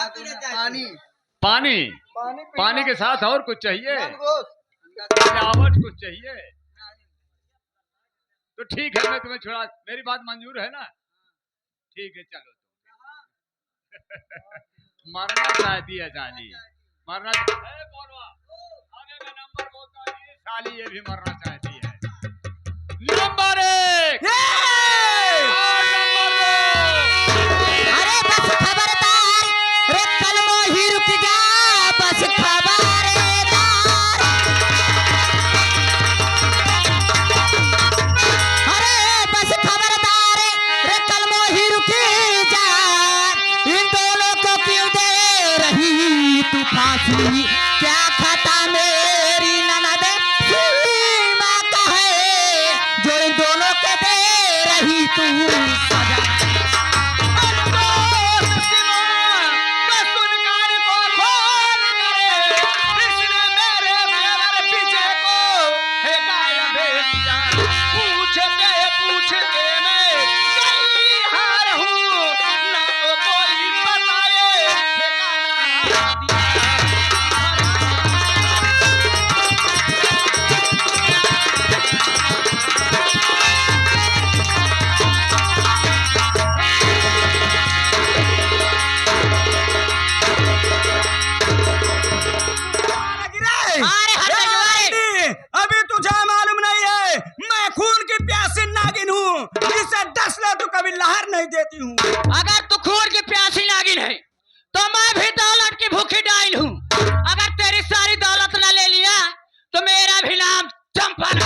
पानी पानी पानी के साथ और कुछ चाहिए? सजावट कुछ चाहिए? तो ठीक है, मैं तुम्हें छुड़ा, मेरी बात मंजूर है ना? ठीक है, चलो। मरना चाहती है साली, मरना आगे का नंबर बोलता है साली, ये भी मरना चाहती है। नंबर 1 अरे बस खबरदार रे कलमो ही रुक जा, बस खबरदार। अरे बस खबरदार रे कलमो ही रुक जा, इन दोनों को क्यों दे रही तू फांसी? क्या खाता मेरी ननद सीमा का है, जो इन दोनों को दे रही तू सजा? अभी तुझे मालूम नहीं है, मैं खून की प्यासी नागिन हूँ, जिसे 10 ले तो कभी लहर नहीं देती हूँ। अगर तू खून की प्यासी नागिन है तो मैं भी दौलत की भूखी डाइन हूँ। अगर तेरी सारी दौलत न ले लिया तो मेरा भी नाम चंपा न।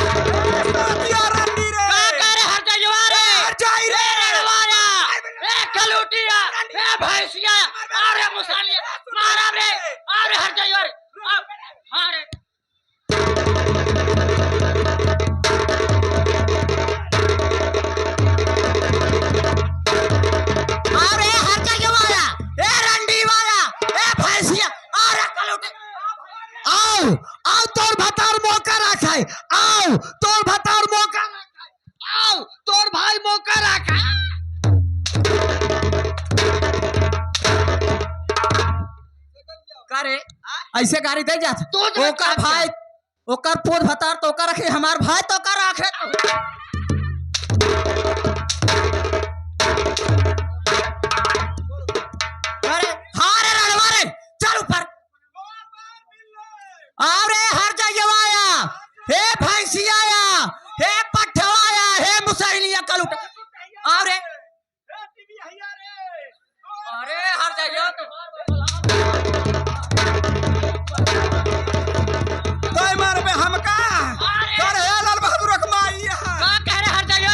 भैंसिया अरे मुसालिया मारा रे, अरे हर जगह अरे आओ तोर भतार मौका रखा है, आओ तोर भतार मौका रखा है, आओ तोर भाई मौका रखा है। करे ऐसे गाड़ी दे जात ओकर भाई ओकर पोद भतार तो ओकर रखे, हमार भाई तो ओकर रखे। अरे हारे रणवा रे, चल ऊपर अरे हर जगह आया, हे भैंसिया आया, हे पठवा आया, हे मुसैलिया कलुट अरे अरे हर जगह तो मार पे हमका कर है लाल बहादुर रखमाई का कह रहे हर जगह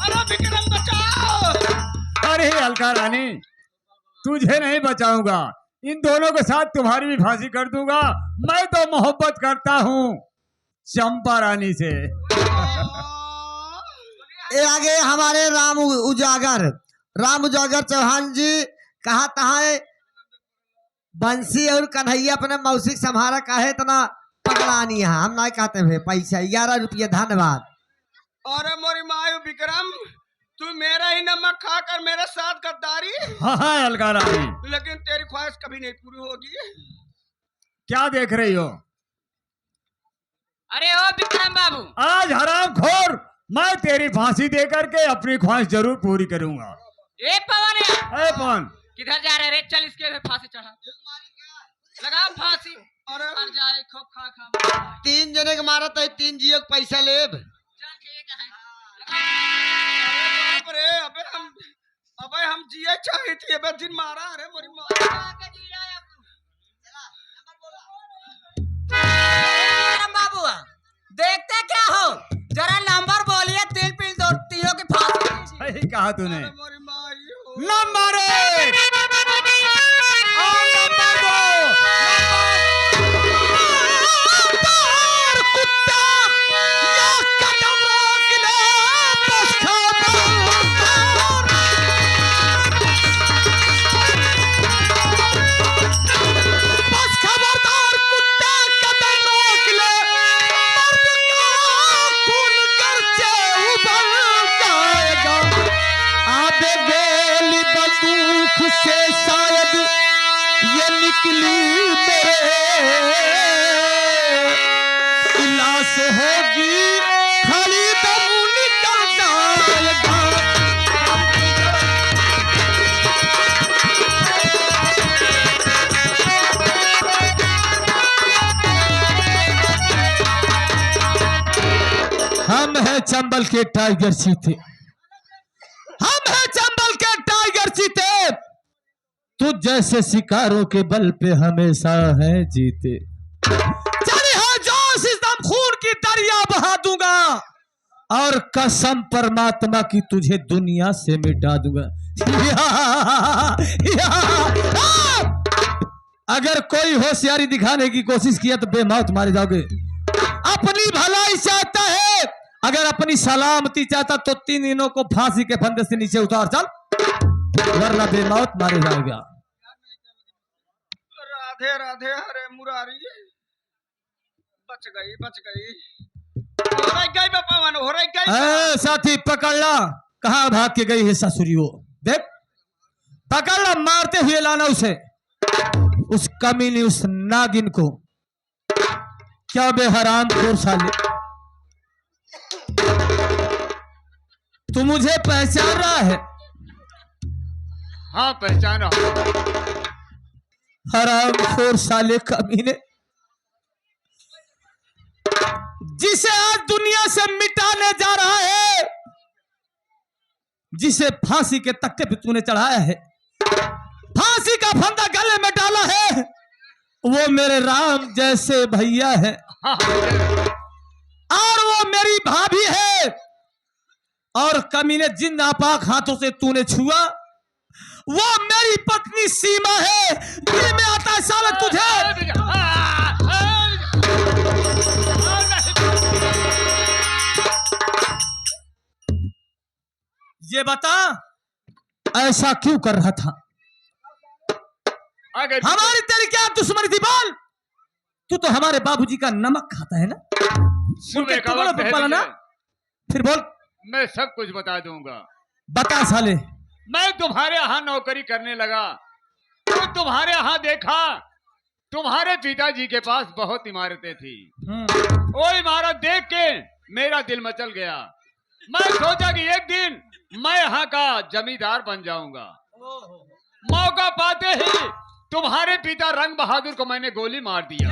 अरे विक्रम बचाओ। अरे अलका रानी, तुझे नहीं बचाऊंगा, इन दोनों के साथ तुम्हारी भी फांसी कर दूंगा। मैं तो मोहब्बत करता हूँ चंपा रानी से। ये आगे हमारे राम उजागर चौहान जी कहा तहा बंसी और कन्हैया अपने मौसिक संभारा काहे इतना पगलानी है, हम नहीं कहते हैं पैसा 11 रुपये धन्यवाद। अरे मोरी मायू विक्रम, तू मेरा ही नमक खाकर मेरे साथ गद्दारी। हाँ अलका रानी, लेकिन तेरी ख्वाहिश कभी नहीं पूरी होगी। क्या देख रही हो? अरे ओ विक्रम बाबू, आज हराम खोर, मैं तेरी फांसी दे करके अपनी ख्वाहिश जरूर पूरी करूंगा। ए पवन ए पवन, किधर जा रहे रे? चल इसके फांसी चढ़ा, लगा फांसी। अरे मर जाए खूब खा 3 जने के मारा तो 3 जियो के पैसा लेब। चल ठीक है। बाप रे, अबे हम जिए चाहे थी, अबे दिन मारा। अरे मोरी माँ बाबू देखते क्या हो, जरा नंबर बोलिए। 3 पील 2 तीनों की फांसी। सही कहा तूने। मोरी माँ नंबर 1 और नंबर 2 बस खबरदार कुत्ता कदम रोक ले। जाएगी खाली दम निकल जाएगा। हम हैं चंबल के टाइगर चीते, हम हैं चंबल के टाइगर चीते, तुझ जैसे शिकारों के बल पे हमेशा है जीते। चली है जोश इस दम खून की दरिया बहा दूंगा, और कसम परमात्मा की तुझे दुनिया से मिटा दूंगा। अगर कोई होशियारी दिखाने की कोशिश किया तो बेमौत मारे जाओगे। अपनी भलाई चाहता है, अगर अपनी सलामती चाहता तो 3 दिनों को फांसी के फंदे से नीचे उतार चल, वरना बेमौत मारे जाएगा। राधे राधे हरे मुरारी, बच गई बच गई, हो रही गई पवन, हो रही गई। साथी पकड़ ला, कहां भाग के गई है ससुरियो, देख पकड़ ला, मारते हुए लाना उसे, उस कमीनी उस नागिन को। क्या बे हराम खोर साले, तू मुझे पहचान रहा है? हाँ पहचाना। हराम खोर साले कमीने, जिसे आज दुनिया से मिटाने जा रहा है, जिसे फांसी के तख्ते पे तूने चढ़ाया है, फांसी का फंदा गले में डाला है, वो मेरे राम जैसे भैया है, और वो मेरी भाभी है। और कमीने जिन नापाक हाथों से तूने छुआ, वो मेरी पत्नी सीमा है। दिल में आता है साला तुझे। ये बता ऐसा क्यों कर रहा था? हमारी तेरी क्या दुश्मनी थी बोल? तू तो हमारे बाबूजी का नमक खाता है ना, उनके टुकड़ों पे पला ना। फिर बोल। मैं सब कुछ बता दूंगा। बता साले। मैं तुम्हारे यहाँ नौकरी करने लगा तो तुम्हारे यहाँ देखा, तुम्हारे पिताजी के पास बहुत इमारतें थी। वो इमारत देख के मेरा दिल मचल गया। मैं सोचा कि एक दिन मैं यहाँ का जमींदार बन जाऊंगा। मौका पाते ही तुम्हारे पिता रंग बहादुर को मैंने गोली मार दिया,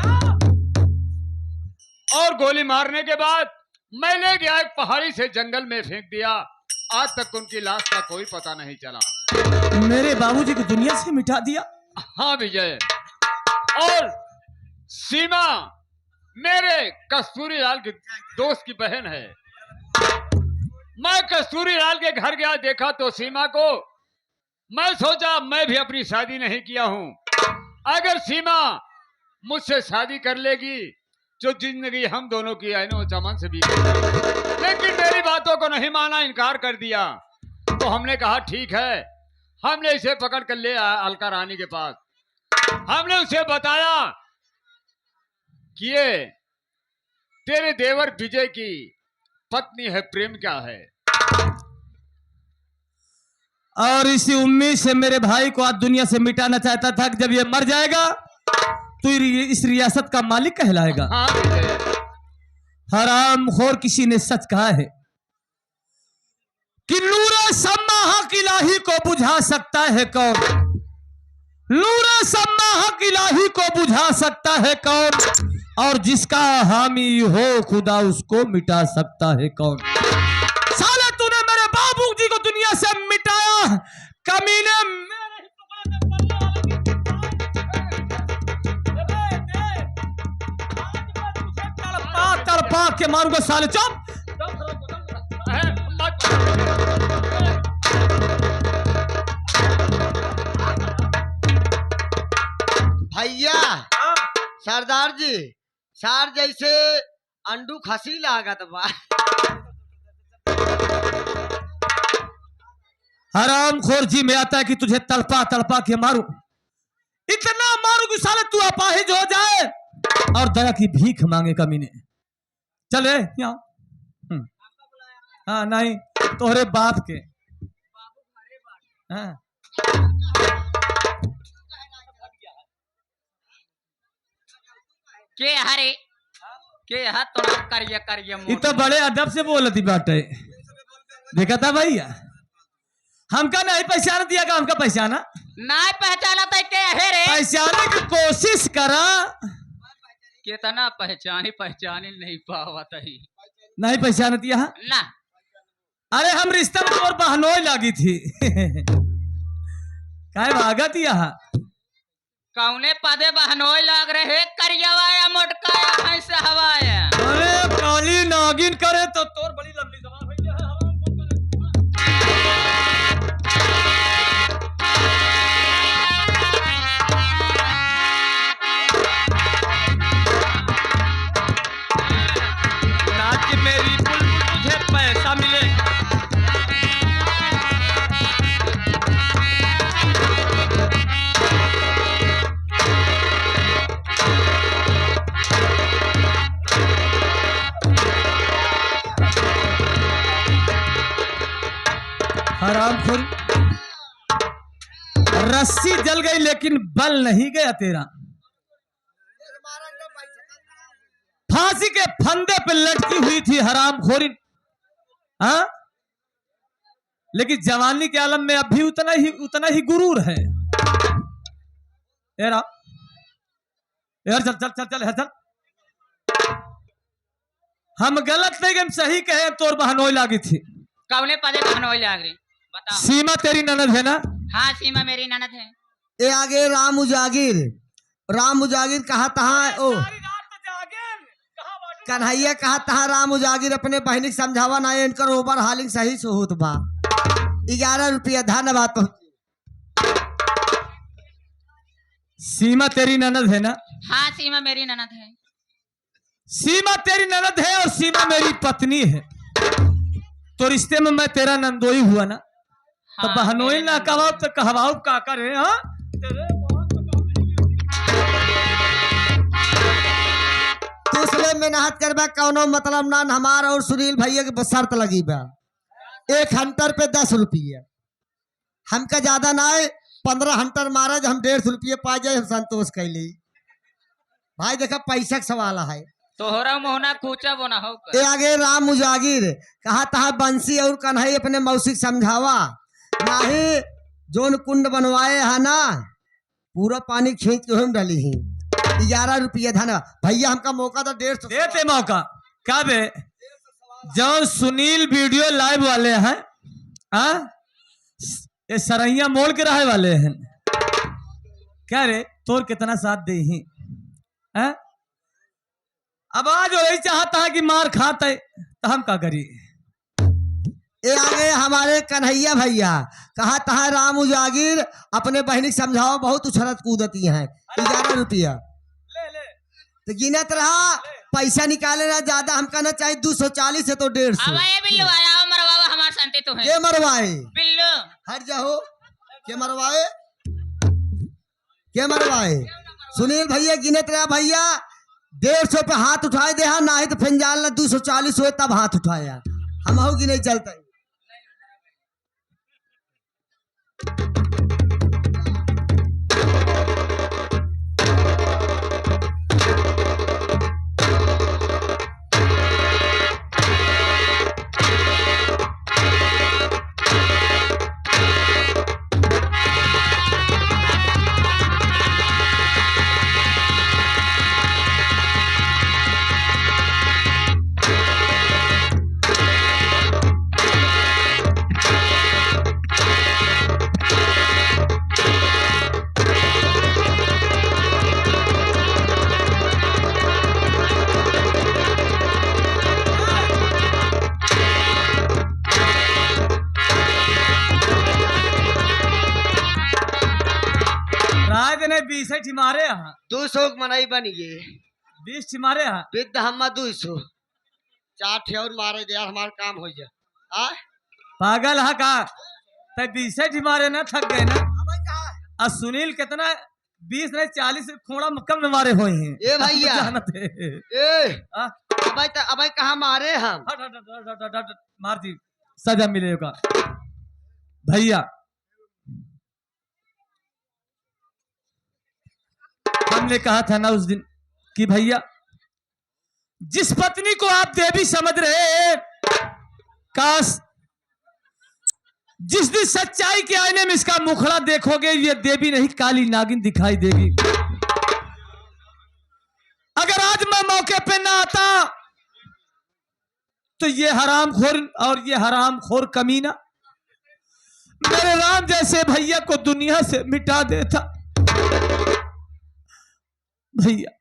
और गोली मारने के बाद मैं ले गया एक पहाड़ी से जंगल में फेंक दिया। आज तक उनकी लाश का कोई पता नहीं चला। मेरे बाबूजी को दुनिया से मिटा दिया? हाँ विजय। और सीमा मेरे कस्तूरी लाल के दोस्त की बहन है। मैं कस्तूरी लाल के घर गया, देखा तो सीमा को। मैं सोचा मैं भी अपनी शादी नहीं किया हूं, अगर सीमा मुझसे शादी कर लेगी जो जिंदगी हम दोनों की ऐनो चमन से बीत। लेकिन मेरी बातों को नहीं माना, इनकार कर दिया। तो हमने कहा ठीक है, हमने इसे पकड़ कर ले आया अलका रानी के पास। हमने उसे बताया कि ये तेरे देवर विजय की पत्नी है, प्रेम क्या है। और इसी उम्मीद से मेरे भाई को आज दुनिया से मिटाना चाहता था कि जब ये मर जाएगा तो इस रियासत का मालिक कहलाएगा। हाँ हराम खोर किसी ने सच कहा है कि नूरे सम्माहक इलाही को बुझा सकता है कौन, नूरे सम्माहक इलाही को बुझा सकता है कौन, और जिसका हामी हो खुदा उसको मिटा सकता है कौन। साले तूने मेरे बाबू जी को दुनिया से मिटाया, कमीने। तड़पा के मारूंगा साले। चुप। भैया सरदार जी, सार जैसे अंडू खसी लागत बा। हराम खोर जी में आता है कि तुझे तड़पा तड़पा के मारूं, इतना मारूं कि साले तू अपाहिज हो जाए और दया की भीख मांगे कमीने। चल रे यहाँ। हाँ नहीं, तोहरे बाप के। हाँ। के हरे के हाथ तो करिए करिए ये तो बड़े अदब से बोलती बाटे। देखा था भैया हमका नहीं पहचान दिया का हमका पहचाना नहीं पहचाना था के है रे पहचाने की कोशिश करा कितना पहचानी नहीं पावत ही नहीं पहचान दिया ना। अरे हम रिश्ता में और बहनोई लगी थी काय भागत यहाँ कौने पदे बहनोई लग रहे करियावा या मोटका या भैंस हवाया। अरे काली नागिन करे तो तोर बड़ी लंबी जबान भैया नाच मेरी बुलबुल तुझे पैसा मिले हरामखोर रस्सी जल गई लेकिन बल नहीं गया तेरा फांसी के फंदे पे लटकी हुई थी हरामखोरी हाँ लेकिन जवानी के आलम में अभी उतना ही गुरूर है यार चल चल चल चल चल हम गलत नहीं हम सही कहे तोर बहनोई लागी थी कौने पदे बहनोई लग रही बताओ। सीमा तेरी ननद है ना हाँ सीमा मेरी ननद है। ए आगे राम उजागिर कहा तहा ओ कन्हैया कहा तहा राम उजागिर अपने बहनी के समझावा ना इनकर ओवर हालिंग सही से होत बा 11 रुपया धन्यवाद तो सीमा तेरी ननद है ना हाँ सीमा मेरी ननद है। सीमा तेरी ननद है और सीमा मेरी पत्नी है तो रिश्ते में मैं तेरा नंदोई हुआ ना तो हाँ, बहनोई ना कहवाओ तो कहवाओ का करे हाँ दूसरे मेहनत करबा कौनो मतलब ना हमारा और सुनील भैया के शर्त लगी बा 1 हंटर पे 10 रुपये हमका ज्यादा ना है 15 हंटर मारा जो हम 150 रुपये पा जाए हम संतोष कैली भाई देखा पैसा का सवाल है तोहरा मोहना कूचा बोना हो ए आगे राम मुजागिर कहा तहा बंसी और कन्हई अपने मौसी समझावा नाही जोन कुंड बनवाए है ना पूरा पानी खींच के हम डाली ही 11 रुपये धन भैया हमका मौका तो 150 देते मौका क्या बे जौन सुनील वीडियो लाइव वाले हैं हाँ ये सरैया मोड़ के रहे वाले हैं क्या रे तोर कितना साथ दे ही हाँ? अब आज वही चाहता है कि मार खाता है तो हम क्या करी ए आगे हमारे कन्हैया भैया कहा तहा राम उजागिर अपने बहनी को समझाओ बहुत उछलत कूदती हैं 11 रुपया ले ले तो गिनत रहा पैसा निकाले ना ज्यादा हमका ना चाहिए 240 है तो 150 अब ये बिल्लू आया हो मरवावा हमार शांति तो है के मरवाए बिल्लू हट जाओ के मरवाए सुनील भैया गिनत रहा भैया 150 पे हाथ उठाए दे ना ही तो फिर 240 हुए तब हाथ उठाया हम हो कि नहीं चलता मारे यहाँ 200 मनाई बन गए 20 मारे यहाँ विद हम 200 4 और मारे दे यार हमारा काम हो जाए आ पागल है का तो 20 मारे ना थक गए ना और सुनील कितना 20 नहीं 40 खोड़ा कम में मारे हुए हैं ए भैया ए हाँ? अब कहाँ मारे हम हट हट हट हट हट हट मार दी सजा मिलेगा भैया हमने कहा था ना उस दिन कि भैया जिस पत्नी को आप देवी समझ रहे हैं, काश जिस दिन सच्चाई के आईने में इसका मुखड़ा देखोगे, ये देवी नहीं काली नागिन दिखाई देगी। अगर आज मैं मौके पे ना आता तो ये हरामखोर और ये हरामखोर कमीना मेरे राम जैसे भैया को दुनिया से मिटा देता। भैया,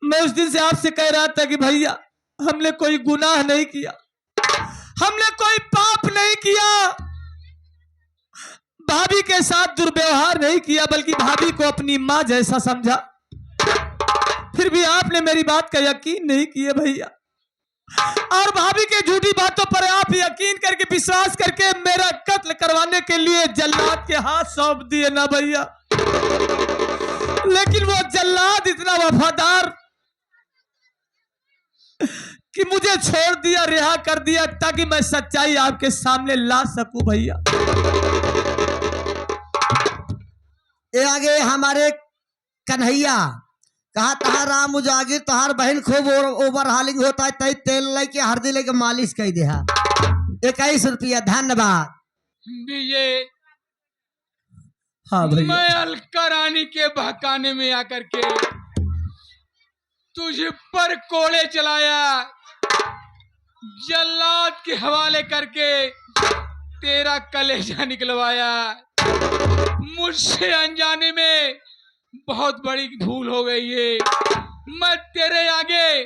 मैं उस दिन से आपसे कह रहा था कि भैया हमने कोई गुनाह नहीं किया, हमने कोई पाप नहीं किया, भाभी के साथ दुर्व्यवहार नहीं किया, बल्कि भाभी को अपनी मां जैसा समझा। फिर भी आपने मेरी बात का यकीन नहीं किया भैया, और भाभी के झूठी बातों पर आप यकीन करके विश्वास करके मेरा कत्ल करवाने के लिए जल्लाद के हाथ सौंप दिए ना भैया। लेकिन वो जल्लाद इतना वफादार कि मुझे छोड़ दिया, रिहा कर दिया, ताकि मैं सच्चाई आपके सामने ला सकूं भैया। ये आगे हमारे कन्हैया कहा तहा राम उजागिर तोहार बहन खूब ओवर हालिंग होता है, तई तेल लेके हल्दी लेके मालिश कर दे। 21 रुपया, धन्यवाद। विजय, हाँ भैया। मैं अलका रानी के बहकाने में आकर के तुझ पर कोड़े चलाया, जल्लाद के हवाले करके तेरा कलेजा निकलवाया। मुझसे अनजाने में बहुत बड़ी भूल हो गई है। मैं तेरे आगे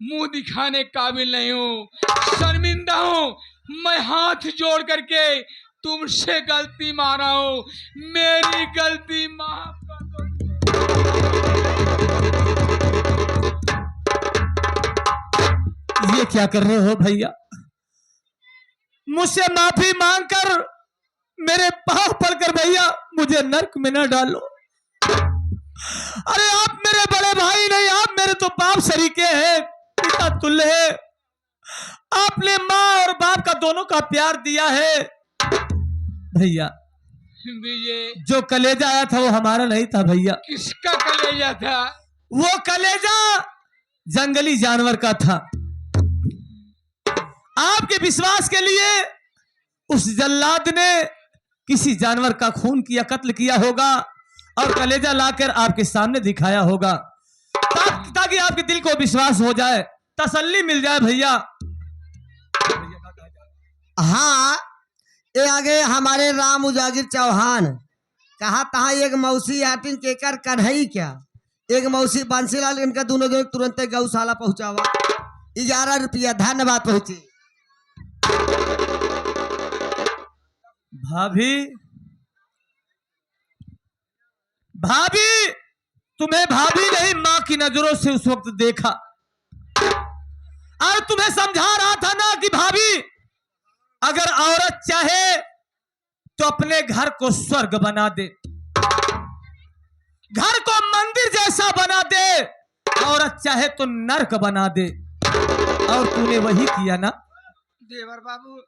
मुंह दिखाने काबिल नहीं हूँ, शर्मिंदा हूँ। मैं हाथ जोड़ करके तुमसे गलती माना हूँ, मेरी गलती माफ कर दो। ये क्या कर रहे हो भैया? मुझसे माफी मांगकर मेरे पांव पड़कर भैया मुझे नर्क में न डालो। अरे आप मेरे बड़े भाई नहीं, आप मेरे तो बाप शरीके हैं, पिता तुल्य है। आपने माँ और बाप का दोनों का प्यार दिया है भैया। विजय, जो कलेजा आया था वो हमारा नहीं था भैया। किसका कलेजा था? वो कलेजा जंगली जानवर का था। आपके विश्वास के लिए उस जल्लाद ने किसी जानवर का खून किया, कत्ल किया होगा और कलेजा लाकर आपके सामने दिखाया होगा, ताकि आपके दिल को विश्वास हो जाए, तसल्ली मिल जाए भैया। हाँ, ये आगे हमारे राम उजागिर चौहान कहा तहा एक मौसी आटिन केकर कन्हई क्या, एक मौसी बंसीलाल, इनका दोनों तुरंत गौशाला पहुंचावा। 11 रुपया, धन्यवाद। पहुंची भाभी, भाभी, तुम्हें भाभी नहीं मां की नजरों से उस वक्त देखा और तुम्हें समझा रहा था ना कि भाभी अगर औरत चाहे तो अपने घर को स्वर्ग बना दे, घर को मंदिर जैसा बना दे, औरत चाहे तो नर्क बना दे, और तूने वही किया ना। देवर बाबू,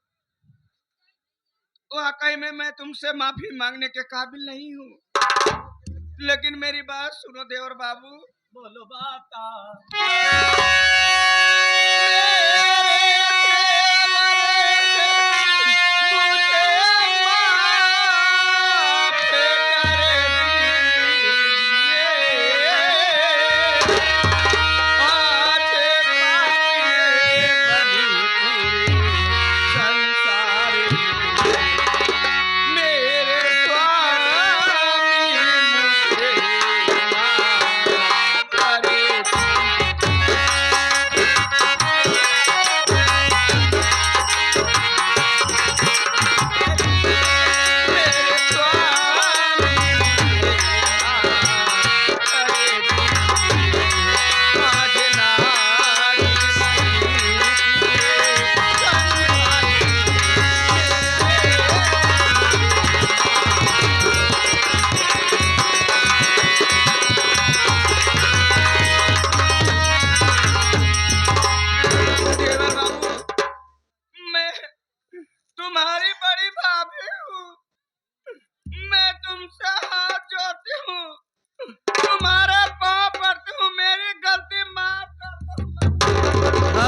वाकई में मैं तुमसे माफी मांगने के काबिल नहीं हूँ, लेकिन मेरी बात सुनो देवर बाबू। बोलो बाता।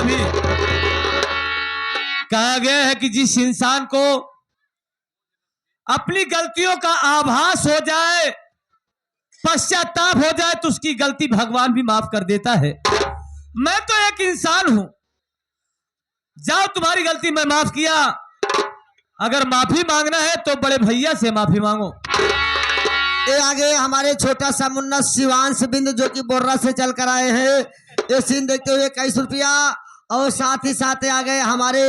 भी कहा गया है कि जिस इंसान को अपनी गलतियों का आभास हो जाए, पश्चाताप हो जाए, तो उसकी गलती भगवान भी माफ कर देता है। मैं तो एक इंसान हूं, जाओ तुम्हारी गलती मैं माफ किया, अगर माफी मांगना है तो बड़े भैया से माफी मांगो। ये आगे हमारे छोटा सा मुन्ना शिवांश बिंद जो कि बोर्रा से चल कर आए हैं, ये सीन देखते हुए 21 रुपया। और साथ ही साथ आ गए हमारे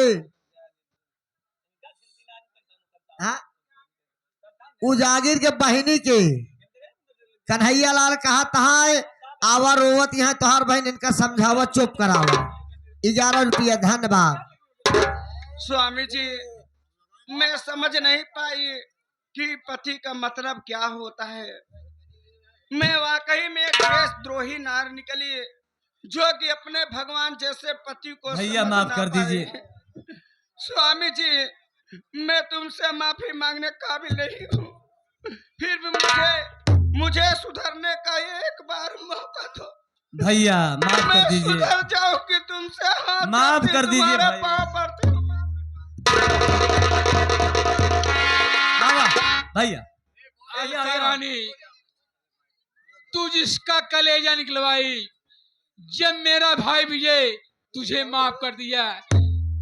उजागिर के बहिनी के कन्हैया लाल कहा तहा आवा रोवत यहाँ तोहार बहन इनका समझावा चुप करावा। 11 रुपया धन्यवाद। स्वामी जी, मैं समझ नहीं पाई कि पति का मतलब क्या होता है। मैं वाकई में एक देशद्रोही नार निकली जो कि अपने भगवान जैसे पति को भैया समझ माफ ना कर पाई। दीजिए। स्वामी जी, मैं तुमसे माफी मांगने काबिल नहीं हूँ, फिर भी मुझे सुधरने का एक बार मौका दो। भैया माफ मैं कर दीजिए, सुधर जाऊं कि तुमसे हाथ माफ जोड़ती कर दीजिए तुम्हारे भाई। पाँव पड़ती हूँ। भैया रानी, तू जिसका कलेजा निकलवाई, जब मेरा भाई विजय तुझे माफ कर दिया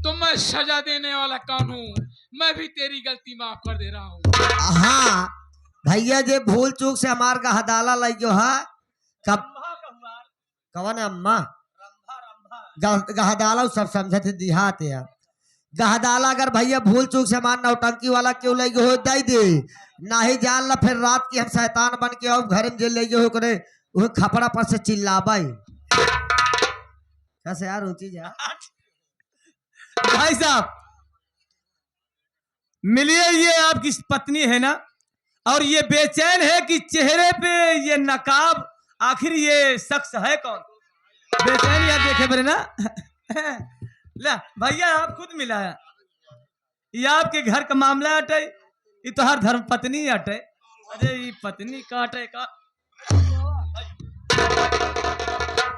तो मैं सजा देने वाला कौन हूँ? मैं भी तेरी गलती माफ कर दे रहा हूँ। हाँ भैया, जे भूल चूक से हमार का हदाला लगे है कब कवन अम्मा गहदाला सब समझते देहात है। गहदाला अगर भैया भूल चूक से हमार नौटंकी वाला क्यों लगे हो दे दे, ना ही जान ला फिर रात की हम शैतान बन के और घर में जे लगे हो करे वो खपड़ा पर से चिल्लाबे कैसे यार ऊंची जा। भाई साहब मिलिए, ये आपकी पत्नी है ना, और ये बेचैन है कि चेहरे पे ये नकाब, आखिर ये शख्स है कौन? बेचैन यार देखे बरे ना। ला भैया आप खुद मिलाया, ये आपके घर का मामला अटे, ये तो हर धर्म पत्नी अटे। अरे ये पत्नी काटे का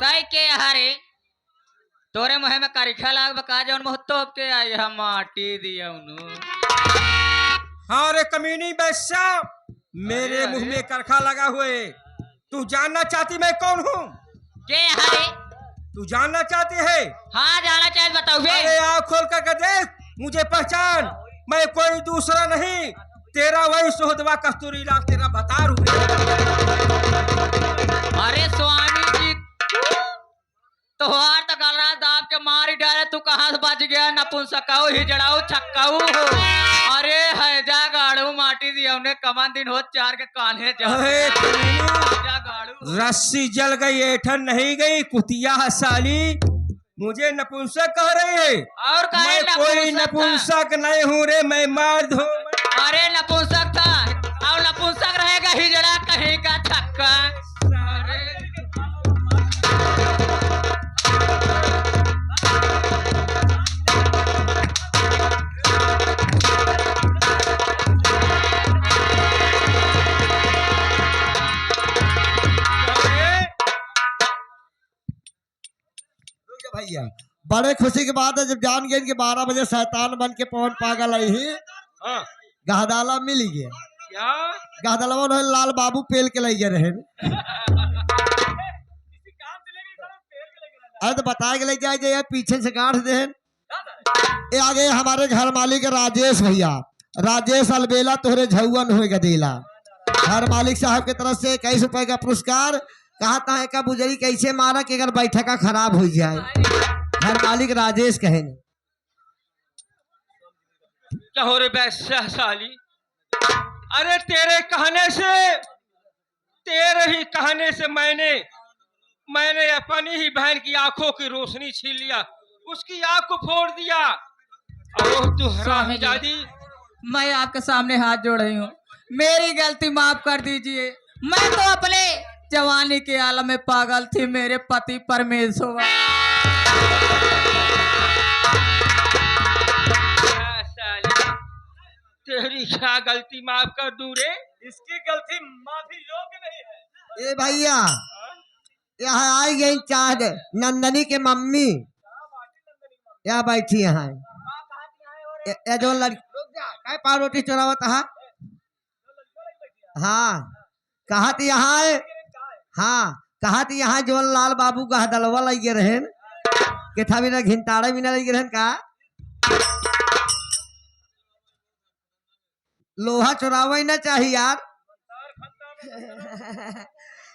तय के हरे तोरे मुहे में करिखा लाग बका जौन मुह तोप के आई हम माटी दिया उनु। हाँ रे कमीनी बैसा, मेरे मुंह में करखा लगा हुए। तू जानना चाहती मैं कौन हूँ? के हरे? तू जानना चाहती है? हाँ जाना चाहे बताओ बे। अरे आँख खोल कर देख, मुझे पहचान, मैं कोई दूसरा नहीं, तेरा वही सोहदवा कस्तूरी लाल तेरा बतार हुए। अरे स्वामी जी, तोहार तो गल रहा दाब के मार ही डाले, तू कहाँ से बच गया? नपुंसकाऊ हिजड़ाऊ छक्काऊ हो। अरे हैजा गाड़ू माटी दिया उन्हें कमान दिन हो चार के कान्हे जा गाड़ू। रस्सी जल गई ऐठन नहीं गई, कुतिया साली मुझे नपुंसक कह रही है। और मैं कोई नपुंसक नहीं हूँ रे, मैं मर्द हूँ। अरे नपुंसक था और नपुंसक रहेगा हिजड़ा कहीं का छक्का। अरे भैया बड़े खुशी के बाद है जब जान गए कि 12 बजे शैतान बन के पवन पागल आई ही हाँ, गहदाला मिल गया। क्या गहदाला लाल बाबू पेल के लगे रहे। अरे तो बताए के ले जाए पीछे से गांठ दे। ये आगे हमारे घर मालिक राजेश भैया, राजेश अलबेला तोहरे झौवन हुए गदेला। घर मालिक साहब की तरफ से 21 रुपए का पुरस्कार। कहा था का बुजरी कैसे मारा कि अगर बैठका खराब हो जाए। घर मालिक राजेश कहे कहो रे बैसा साली, अरे तेरे कहने से मैंने अपनी ही बहन की आंखों की रोशनी छीन लिया, उसकी आंख को फोड़ दिया। और तू हरामजादी, मैं आपके सामने हाथ जोड़ रही हूँ, मेरी गलती माफ कर दीजिए। मैं तो अपने जवानी के आलम में पागल थी, मेरे पति परमेश्वर। तेरी क्या गलती माफ कर दूं रे? इसकी गलती माफी योग्य नहीं है। ए भैया यहाँ आई गई चाँद नंदनी के मम्मी या बैठी यहाँ ये जो लड़की काय पाव रोटी चोरावत हा हाँ कहा थी यहाँ है हाँ कहा थी यहाँ जो लाल बाबू का दलवा लगे रहन के था भी ना घिंटाड़े भी ना लगे रहन का लोहा चुरावा ही ना चाहिए यार।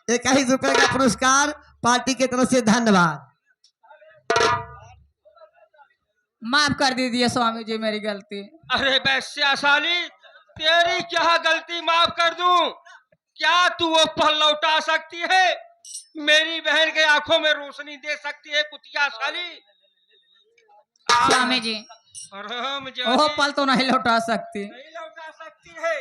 21 रुपए का पुरस्कार पार्टी की तरफ से धन्यवाद। माफ कर दीजिए स्वामी जी मेरी गलती। अरे वैश्या साली, तेरी क्या गलती माफ कर दूं? क्या तू वो पल लौटा सकती है? मेरी बहन के आंखों में रोशनी दे सकती है कुतिया साली? स्वामी जी राम वो पल तो नहीं लौटा सकती। नहीं लौटा सकती है।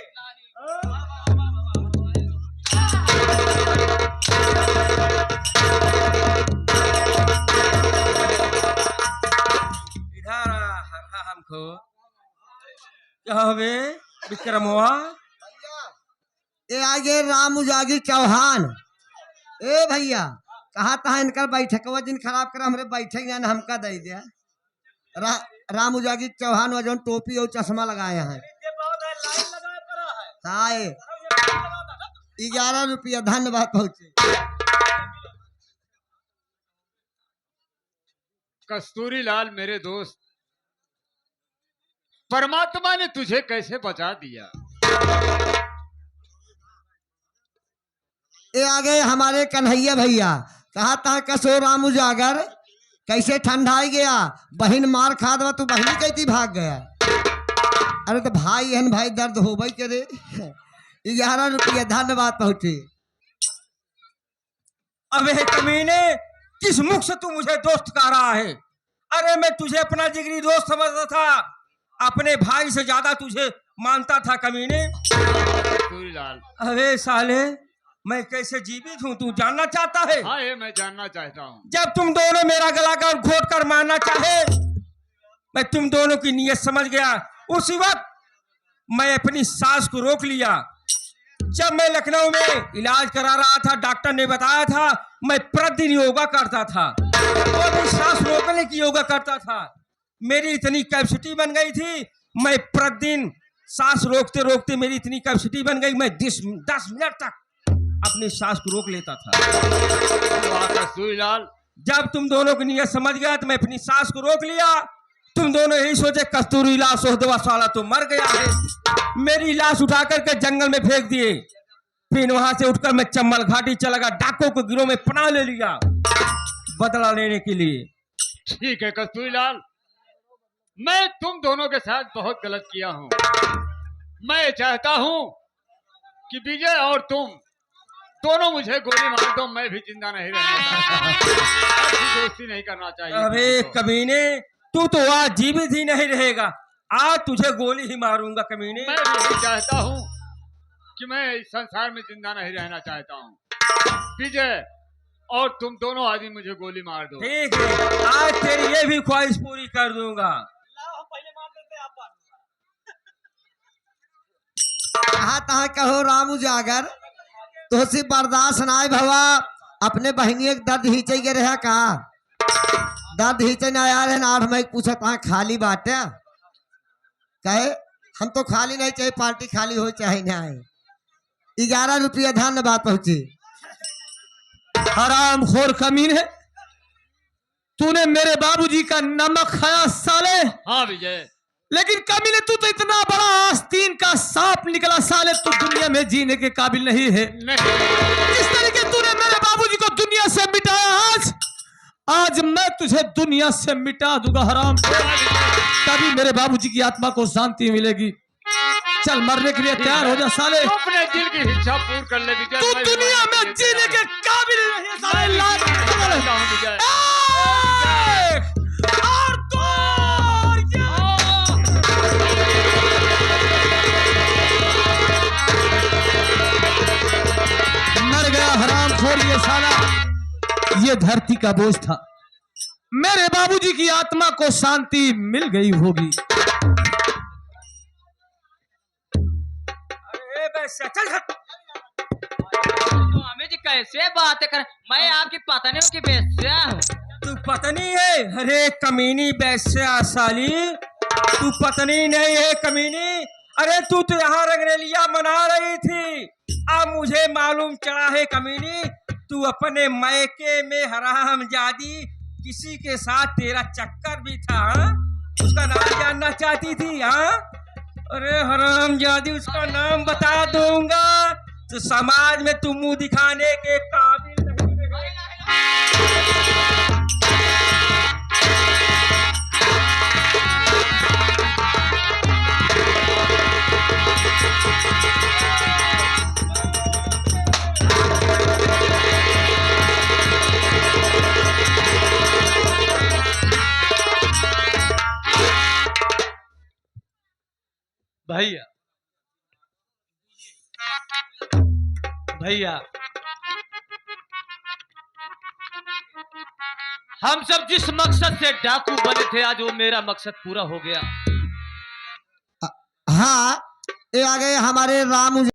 इधर हरा हमको क्या हवे विक्रम हुआ? ये आगे राम उजागी चौहान। ए भैया कहा था इनका बैठक दिन खराब कर हमरे बैठक ना हमका दे दिया। राम उजागी चौहान वजन टोपी और चश्मा लगाए हैं। हाँ 11 रुपया धन्यवाद पहुंचे। कस्तूरी लाल मेरे दोस्त, परमात्मा ने तुझे कैसे बचा दिया? ये आ गए हमारे कन्हैया भैया। कहा था कसो राम उजागर कैसे ठंडाई गया, बहन मार खा दवा तू बहनी कैसी भाग गया। अरे तो भाई हन भाई दर्द हो भाई करे। 11 रुपया धन्यवाद पहुंचे। अबे कमीने, किस मुख से तू मुझे दोस्त कह रहा है? अरे मैं तुझे अपना जिगरी दोस्त समझता था, अपने भाई से ज्यादा तुझे मानता था कमीने। कस्तूरी लाल, अरे साले, मैं कैसे जीवित हूँ तू जानना चाहता है? हाँ ये मैं जानना चाहता हूँ। जब तुम दोनों मेरा गला का घोट कर मारना चाहे, मैं तुम दोनों की नीयत समझ गया। उसी वक्त मैं अपनी सांस को रोक लिया। जब मैं लखनऊ में इलाज करा रहा था, डॉक्टर ने बताया था मैं प्रतिदिन योगा करता था और भी सांस रोकने की योगा करता था। मेरी इतनी कैपेसिटी बन गई थी, मैं प्रतिदिन सांस रोकते रोकते मेरी इतनी कैपेसिटी बन गई, मैं 10 मिनट तक अपनी सांस को रोक लेता था। वाह कस्तूरी लाल, जब तुम दोनों की नीयत समझ गया तो मैं अपनी सांस को रोक लिया। तुम दोनों यही सोचे कस्तूरी लाल सोहदवा साला तो मर गया है। मेरी लाश उठा करके जंगल में फेंक दिए। फिर वहां से उठकर मैं चम्बल घाटी चला गया, डाकों के गिरोह में पनाह ले लिया बदला लेने के लिए। ठीक है कस्तूरी लाल, मैं तुम दोनों के साथ बहुत गलत किया हूँ। मैं चाहता हूँ कि विजय और तुम दोनों मुझे गोली मार दो, मैं भी जिंदा नहीं रहना चाहता। दोस्ती नहीं करना चाहिए। अबे कमीने, तू तो आज जीवित ही नहीं रहेगा, आज तुझे गोली ही मारूंगा कमीने। मैं भी चाहता हूँ कि मैं इस संसार में जिंदा नहीं रहना चाहता हूँ। विजय और तुम दोनों आदमी मुझे गोली मार दो। ठीक है, आज तेरी ये भी ख्वाहिश पूरी कर दूंगा। कहा तहा कहो राम उजागर तो से बर्दाश्त नाय भवा। अपने बहनी एक दर्द हिचे के रहा का दर्द हिचे ना यार है ना। मैं पूछा तहा खाली बात है कहे हम तो खाली नहीं चाहिए, पार्टी खाली हो चाहे ना। 11 रुपया धन्यवाद पहुंचे। हराम खोर कमीन है, तूने मेरे बाबूजी का नमक खाया साले। हाँ विजय, लेकिन कमीने तू तो इतना बड़ा आस्तीन का सांप निकला साले, तू दुनिया में जीने के काबिल नहीं है। नहीं जिस तरीके तूने मेरे बाबूजी को दुनिया से मिटाया, आज मैं तुझे दुनिया से मिटा दूंगा हराम। तभी मेरे बाबूजी की आत्मा को शांति मिलेगी। चल मरने के लिए तैयार हो जा साले। तू अपने दिल की इच्छा पूर्ण कर ले विजय। तू मैं दुनिया भी में जीने के काबिल नहीं है साले। चाहता हूँ विजय। और दो और मर गया हराम खोर ये साला। ये धरती का बोझ था, मेरे बाबूजी की आत्मा को शांति मिल गई होगी। अरे वैसे चल हट। स्वामी जी कैसे बातें कर, मैं आपकी पत्नी की बेस्या हूँ। तू पत्नी है? अरे कमीनी वैश्या साली, तू पत्नी नहीं है कमीनी। अरे तू तो यहाँ रंगरेलिया मना रही थी, अब मुझे मालूम चला है कमीनी तू अपने मैके में हरामजादी किसी के साथ तेरा चक्कर भी था। हाँ? उसका नाम जानना चाहती थी? हाँ, अरे हरामजादी उसका नाम बता दूंगा तो समाज में तू मुंह दिखाने के काबिल नहीं रही। भैया भैया हम सब जिस मकसद से डाकू बने थे आज वो मेरा मकसद पूरा हो गया। हाँ, ये आ गए हमारे राम